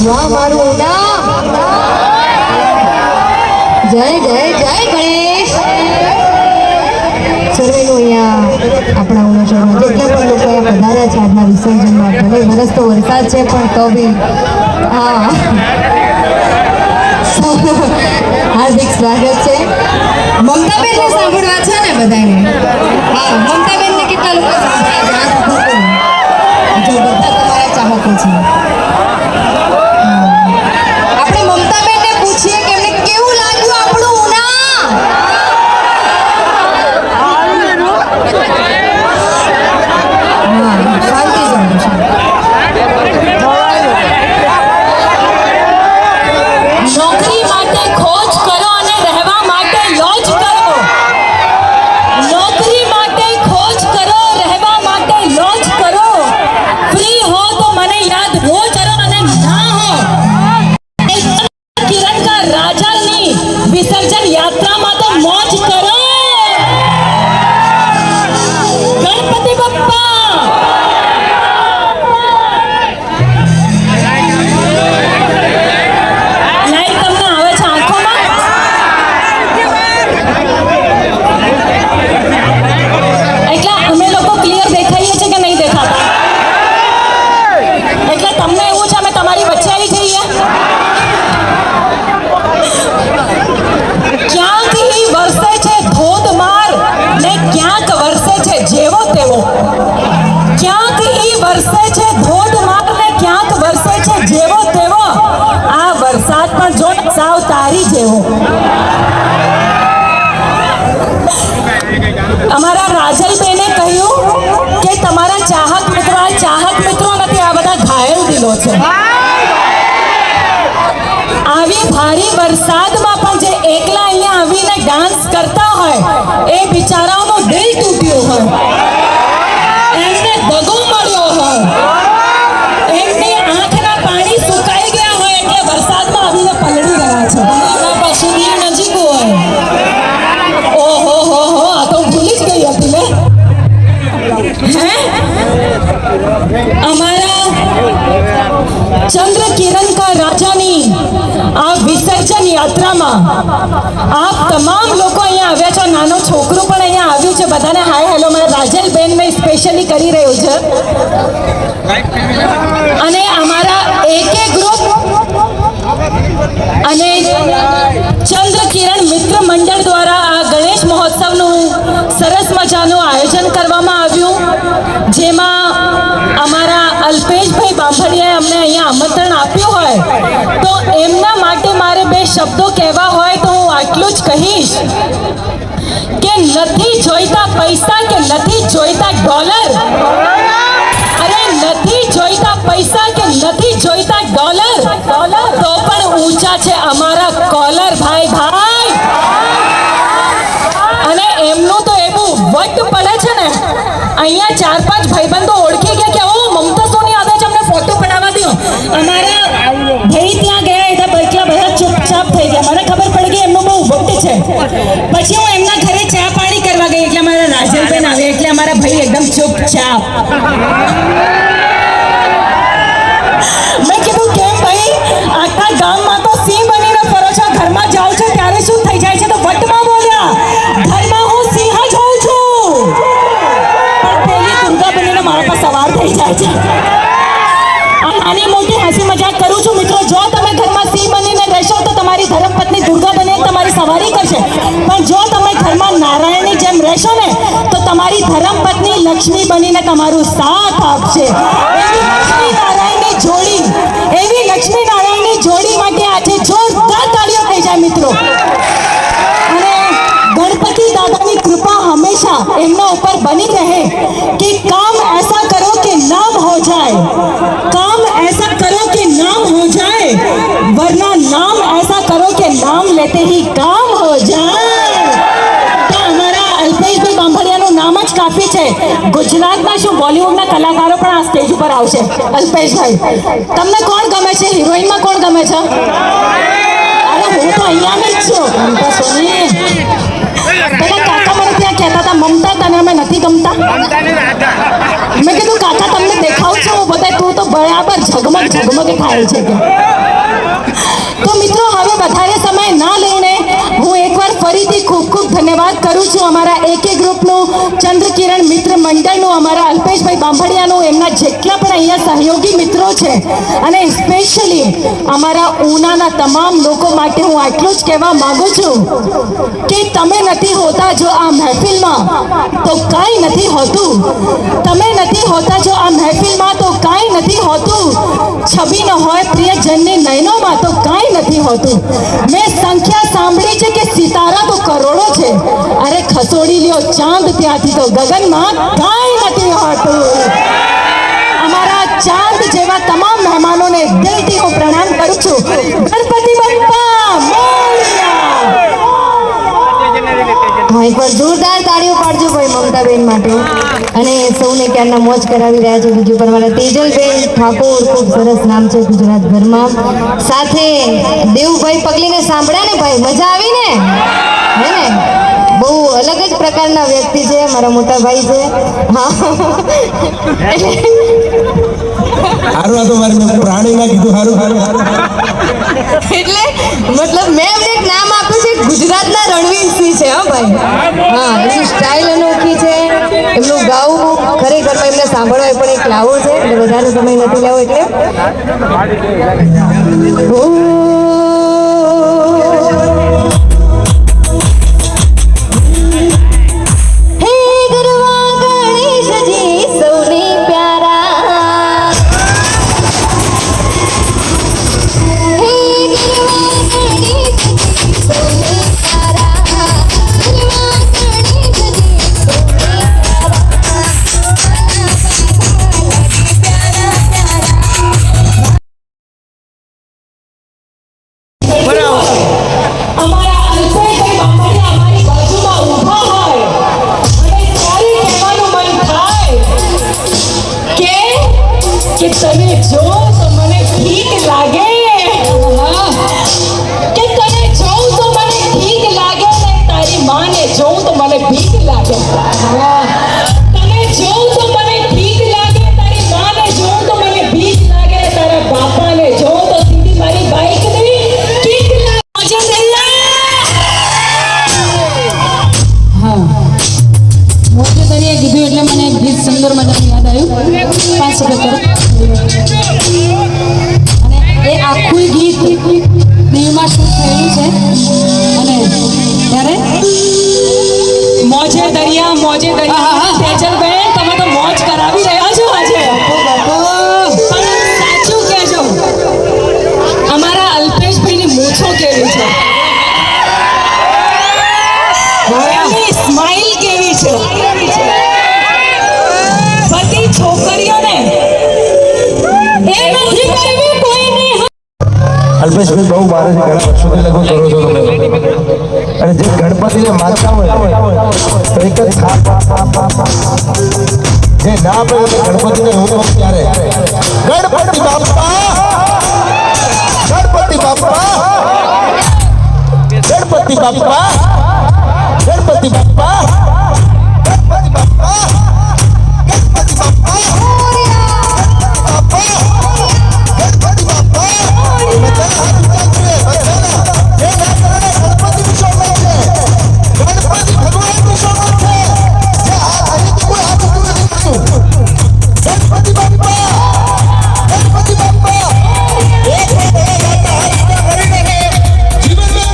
વાહ મારું નામ જય જય જય ગણેશ સર્વેનું અહીંયા આપણા ઉનાચોરમાં જેટલા પણ લોકો અહીંયા પધાર્યા છે આજના વિસર્જનમાં ભલે વરસ તો વરસાદ છે પણ તો બી હા હાર્દિક સ્વાગત છે મમતાબેનને સાંભળવા છે ને બધાને હા મમતાબેનને કેટલા લોકો સાંભળ્યા જો બધા તમારા ચાહકો છે આપણે મમતાબેનને પૂછીએ કે એમને કેવું લાગ્યું આપણું ઉના શાંતિ નોકરી માટે ખોજ કરો અને રહેવા માટે લોજ કરો. નોકરી માટે ખોજ કરો, રહેવા માટે લોજ કરો. ફ્રી હો તો મને યાદ રોજ કરો અને ના હો કિરણ કા રાજાની વિસર્જન યાત્રામાં તો મોજ કરો. ગણપતિ બપ્પા સાવ તારી જેવો. અમારા રાજલબેને કહ્યું કે તમારા ચાહક મિત્રો નથી, આ બધા ઘાયલ દિલો છે. આવી ભારે વરસાદમાં પણ જે એકલા અહીંયા આવીને ડાન્સ કરતા હોય એ બિચારાઓનું દિલ તૂટ્યું હોય, એમને દગો મળ્યો હોય, એમની આંખના પાણી સુકાઈ ગયા હોય એટલે વરસાદમાં આવીને પલળી ગયા છે. પશુની નજીક હોય ઓહો હો હો આ તો ભૂલી જ ગઈ હતી લે. હે અમારા ચંદ્ર કિરણ કા રાજાની આ વિસર્જન યાત્રામાં આપ તમામ લોકો અહીંયા આવ્યા છો. નાનો છોકરો પણ અહીંયા આવ્યું છે. બધાને હાય હેલો મારા રાજલબેન મેં સ્પેશિયલી કરી રહ્યું છે. અને અમારા AK ગ્રુપ અને ચંદ્ર કિરણ મિત્ર મંડળ દ્વારા આ ગણેશ મહોત્સવનું સરસ મજાનું આયોજન કરવામાં આવ્યું, જેમાં અમારા અલ્પેશભાઈ બાંભડિયાએ અમને અહીંયા આમંત્રણ આપ્યું હોય તો એમના માટે મારે બે શબ્દો કહેવા હોય તો હું આટલું જ કહીશ કે નથી જોઈતા પૈસા કે નથી જોઈતા ડોલર. અરે નથી જોઈતા પૈસા કે નથી જોઈતા ડોલર, તો પણ ઊંચા છે અમારા કોલર ભાઈ. અને એમનું તો એવું વટ પડે છે ને, અહીંયા 4-5 ભાઈબંધો ઓળખી ગયા કે ઓ મમતા સોની આવે છે, અમને ફોટો પડાવવા દો. અમારા ભાઈ ત્યાં ગયા એટલે એટલા બધા ચૂપચાપ થઈ ગયા. મને ખબર પડી ગઈ એમનું બહુ વટ છે. પછી હું એમના ઘરે ચા પાણી કરવા ગઈ એટલે અમારા રાજલબેન આવે એટલે અમારા ભાઈ એકદમ ચૂપચાપ. મેં કીધું કેમ ભાઈ આખા ગામમાં તો સિંહ બનીને ફરો છો, ઘરમાં જાઓ છો ત્યારે શું થઈ જાય છે? તો વટમાં બોલ્યા ઘરમાં હું સિંહ જ હોઉં છું, પણ પેલી દુર્ગા બનીને મારા પર સવાર થઈ જાય છે. આની મોટી હસી મજાક કરું છું મિત્રો. જો તમે ઘરમાં સિંહ બનીને રહેશો તો તમારી ધર્મપત્ની દુર્ગા બનીને તમારી સવારી કરશે, પણ જો તમે ઘરમાં નારાયણની જેમ રહેશો ને તો તમારી ધર્મપત્ની લક્ષ્મી બનીને તમારું સાથ આપશે. એવી લક્ષ્મી નારાયણની જોડી માટે આજે જોરદાર તાળીઓ થઈ જાય મિત્રો. અને ગણપતિ દાદાની કૃપા હંમેશા એમના ઉપર બની રહે કે કામ ऐसा करो कि नाम हो जाए, काम ऐसा करो कि नाम हो जाए, वरना नाम ऐसा करो कि नाम लेते ही काम हो जाए. તો અમારા અલ્પેશભાઈ બાંભડિયાનું નામ જ કાફી છે. ગુજરાતના શું બોલિવૂડના કલાકારો પણ આ સ્ટેજ ઉપર આવશે. અલ્પેશભાઈ, તમને કોણ ગમે છે? હિરોઈનમાં કોણ ગમે છે? અરે હું તો અહીંયા જ છું. બધા કાકા મને ત્યાં કહેતા હતા મમતા તને અમે નથી ગમતા. મેં કીધું કાકા તમને દેખાવ છો બધા તું તો બરાબર ઝગમગ ઝગમગ થાય છે કે. તો મિત્રો હવે વધારે સમય ના લઈને હું એકવાર ફરીથી ખૂબ ખૂબ ધન્યવાદ કરું છું અમારા AK ગ્રુપનું, ચંદ્રકિરણ મિત્ર મંડળનું, અમારા અલ્પેશભાઈ બાંભડિયાનું, એમના જેટલા પણ અહીંયા સહયોગી મિત્રો છે, અને સ્પેશિયલી અમારા ઉનાના તમામ લોકો માટે હું આટલું જ કહેવા માંગુ છું કે તમે નથી હોતા જો આ મહેફિલમાં તો કાંઈ નથી હોતું. તમે નથી હોતા જો આ મહેફિલમાં તો કાંઈ નથી હોતું. છબી ન હોય પ્રિયજનની નયનોમાં તો કાંઈ નથી હોતું. મેં સંખ્યા સાંભળી છે કે સિતારા તો કરોડો છે, અરે ખસોડી લ્યો ચાંદ ત્યાંથી તો ગગનમાં કાંઈ નથી હોતું. અમારા ચાંદ જેવા તમામ મહેમાનોને દિલથી હું પ્રણામ કરું છું. ગણપતિ બાપ્પા મોરયા. હા, એકવાર જોરદાર તાળીઓ પાડજો ભાઈ મમતાબેન માટે. અને સૌને ક્યારના મોજ કરાવી રહ્યા છે. બીજું પણ મારા તેજલબેન ઠાકોર, ખૂબ સરસ નામ છે ગુજરાતભરમાં. સાથે દેવુભાઈ પગલીને સાંભળ્યા ને ભાઈ, મજા આવી ને? હે ને? બહુ અલગ જ પ્રકારના વ્યક્તિ છે, મારા મોટા ભાઈ છે. હા, હારું આ તો મારી પ્રાણીમાં કીધું હારું હારું હારું. એટલે મતલબ મેં એમને એક નામ આપ્યું છે ગુજરાતના રણવીરસિંહ છે. હા ભાઈ, હા, એમની સ્ટાઇલ અનોખી છે, એમનું ગાવું ખરેખરમાં એમને સાંભળવા એ પણ એક લાવો છે. એટલે વધારે સમય નથી લેવો એટલે અમારા અલ્પેશભાઈ બાંભડિયા અમારી બાજુમાં ઊભા હોય અને ત્યારે કહેવાનું મન થાય કે તને જો તો મને ઠીક લાગે, કે તને જોઉં તો મને ઠીક લાગે, ને તારી માને જોઉં તો મને ભીખ લાગે. તને જોઉં તો મને ઠીક લાગે, તારી માને જોઉં તો મને ભીખ લાગે, ને તારા બાપાને જોઉં તો સીધી મારી બાઈકની કિક લાગે. મોજે દરિયા કીધું એટલે મને એક ગીત સુંદર મજાનું યાદ આવ્યું. 5 સેકન્ડ. અને એ આખું ગીત દીવમાં શૂટ થયેલું છે. અને ત્યારે મોજે દરિયા તેજલબેન તમે તો મોજ કરાવી રહ્યા છો આજે. પણ સાચું કહેજો, અમારા અલ્પેશભાઈની મૂછો કેવી છે, એમની સ્માઈલ કેવી છે. બધી છોકરીઓને એ નથી કરવી કોઈની. અલ્પેશભાઈ બહુ મારે છે, ઘણા વર્ષોથી લગભગ કરો છો તમે. અને જે ગણપતિને માનતા હોય તો એક જ જે ના આપે ગણપતિને હું ત્યારે ગણપતિ બાપ્પા, ગણપતિ બાપ્પા, ગણપતિ બાપ્પા, ગણપતિ બાપ્પા, ગણપતિ બાપ્પા, ગણપતિ બાપ્પા, ગણપતિ બાપ્પા. જીવનમાં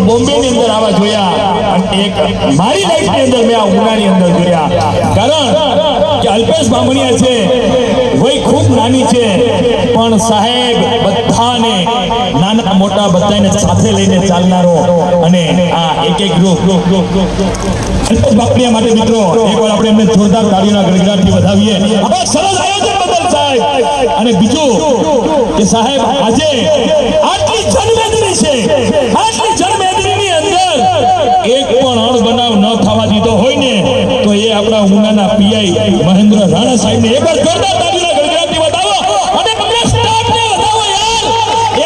બોમ્બેની અંદર આવા જોયા અને એક મારી લાઈફની અંદર મેં આ ઉનાની અંદર જોયા. કારણ કે અલ્પેશ બામણિયા છે વય ખૂબ નાની છે પણ સાહેબ બધાને નાના મોટા બધાને સાથે લઈને ચાલનારો અને આ એક ગ્રુપ અલ્પેશ બામણિયા માટે મિત્રો એકવાર આપણે એમને જોરદાર તાળીઓના ગડગડાટથી વધાવીએ. આપણે સરસ આયોજન બદલ સાહેબ. અને બીજું કે સાહેબ આજે આટલી જનમેદની છે, આટલી જનમેદનીની અંદર એક પણ અણબનાવ ન થવા દીધો હોય ને તો એ આપણા ઉનાના પીઆઈ મહેન્દ્ર રાણા સાહેબને એકવાર જોરદાર તાળીઓના ગડગડાટથી વધાવો અને એમના સ્ટાફને વધાવો યાર.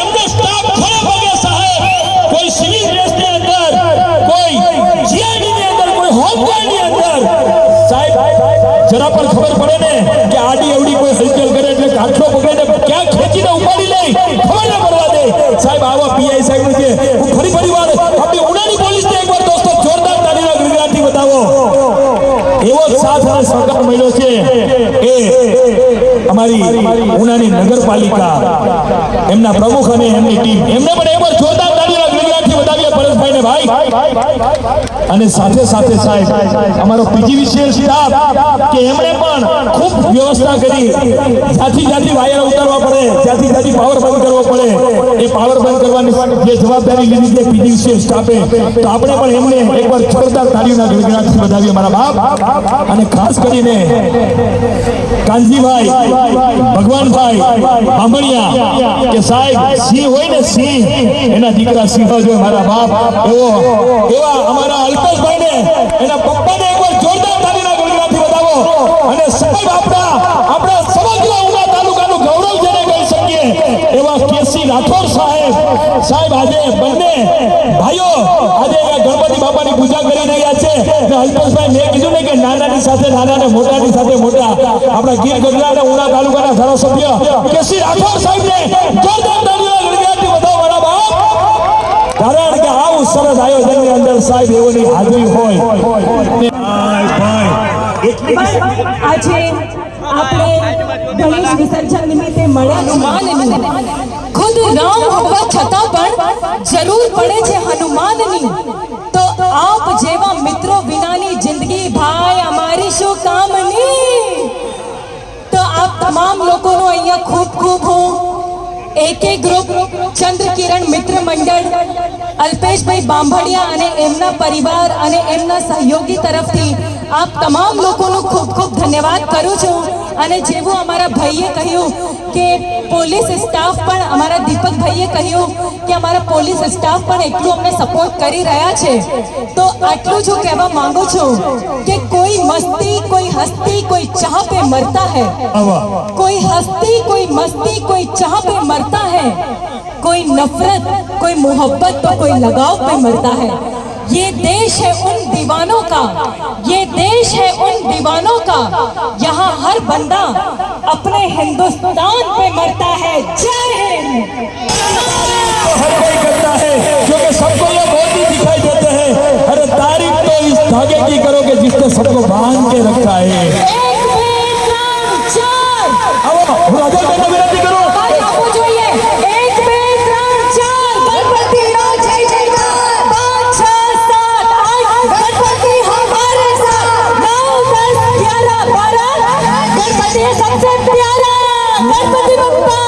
એમનો સ્ટાફ ખડે પગે સાહેબ, કોઈ સિવિલ ડ્રેસની અંદર, કોઈ જીઆઈડીની અંદર, કોઈ હોમગાર્ડની અંદર સાહેબ જરા પણ ખબર પડે ને કે આડી અવડી કોઈ હલચલ કરે એટલે કાઠલો પકડીને ક્યાં ખેંચીને ઉપાડી લે ખબર ન પડવા દે સાહેબ. આવા પીઆઈ સાહેબ છે. હું ફરી વાર આપણી ઉનાની પોલીસને એકવાર દોસ્તો જોરદાર તાળીના ગડગડાટથી બતાવો. એવો સાથ અને સહકાર મળ્યો છે એ અમારી ઉનાની નગરપાલિકા, એમના પ્રમુખ અને એમની ટીમ, એમને પણ એકવાર જોરદાર તાળીના ગડગડાટથી બતાવીએ પરેશભાઈને ભાઈ. અને સાથે સાથે સાહેબ અમારો પીજીવીસીએલ સ્ટાફ કે એમણે પણ ખૂબ વ્યવસ્થા કરી. જ્યાંથી વાયર ઉતારવા પડે, જ્યાંથી પાવર બંધ કરવો પડે એ પાવર બંધ કરવાની જે જવાબદારી લીધી છે પીજીવીસીએલ સ્ટાફે, તો આપણે પણ એમને એકવાર જોરદાર તાળીઓના ગડગડાટથી વધાવીએ મારા બાપ. અને ખાસ કરીને કાનજીભાઈ ભગવાનભાઈ બામણિયા કે સાહેબ સિંહ હોય ને સિંહ, એના દીકરા સિંહ જો મારા બાપ. એવા અમારા અલ્પેશભાઈને એના પપ્પાને એકવાર જોરદાર તાળીના ગડગડાટથી વધાવો. અને સાહેબ આપણા સમગ્ર ઉના તાલુકાનું ગૌરવ જેને કહી શકીએ એવા કેસી રાઠોડ સાહેબ આજે બંને ભાઈઓ આજે ગણપતિ બાપાની પૂજા કરી રહ્યા છે. અને અલ્પેશભાઈ મેં કીધું ને કે નાનાની સાથે નાના ને મોટાની સાથે મોટા આપણા ગીર ગઢડા અને ઉના તાલુકાના ધારાસભ્ય કેસી રાઠોડ સાહેબને જોરદાર તાળીઓના ગડગડાટથી વધાવો મારા બાપ. કારણ કે આવું સરસ આયોજનની અંદર સાહેબ એઓની હાજરી હોય. આજે આપણે ગણેશ વિસર્જન નિમિત્તે મળ્યા ખુદ રામ હોવા છતાં પણ જરૂર પડે છે હનુમાનની. તો આપ જેવા મિત્રો વિનાની જિંદગી ભાઈ અમારી શું કામની. તો આપ તમામ લોકોનો અહીંયા ખૂબ ખૂબ હું AK ગ્રુપ, ચંદ્રકિરણ મિત્ર મંડળ, અલ્પેશભાઈ બામભણિયા અને એમના પરિવાર અને એમના સહયોગી તરફથી આપ તમામ લોકોનો ખૂબ ખૂબ ધન્યવાદ કરું છું. અને જેવું અમારા ભાઈએ કહ્યું કે પોલીસ સ્ટાફ પણ, અમારા દીપકભાઈએ કહ્યું કે અમારા પોલીસ સ્ટાફ પણ એટલું અમને સપોર્ટ કરી રહ્યા છે. તો આટલું જ હું કહેવા માંગુ છું કે કોઈ મસ્તી, કોઈ હસ્તી, કોઈ ચાહ पे मरता है. कोई हस्ती, कोई मस्ती, कोई चाह पे मरता है. कोई नफरत, कोई मोहब्बत तो कोई लगाव पे मरता है. ये देश है उन दीवानों का, ये देश है उन दीवानों का, यहाँ हर बंदा अपने हिंदुस्तान पे मरता है. जय हिंद. हर कोई करता है क्योंकि सबको ये बहुत ही दिखाई देते हैं. अरे तारीफ तो इस धागे की करो कि जिसने सबको बांध के रखा है. विनती करो आपको જોઈએ 1 2 3 4 गणपति नो जय जयकार 5 6 7 8 गणपति हमारे साथ 9 10 11 12 गणपति सबसे प्यारा गणपति बप्पा.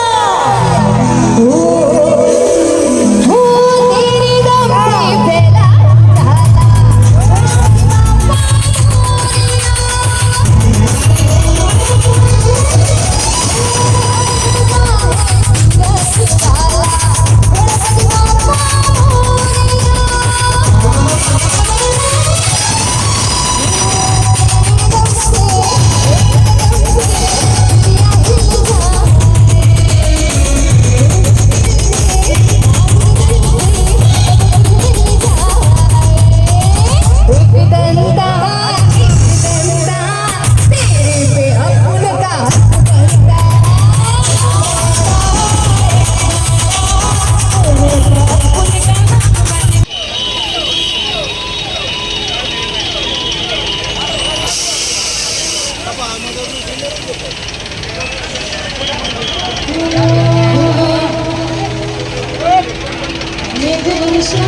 मेघ वर्षा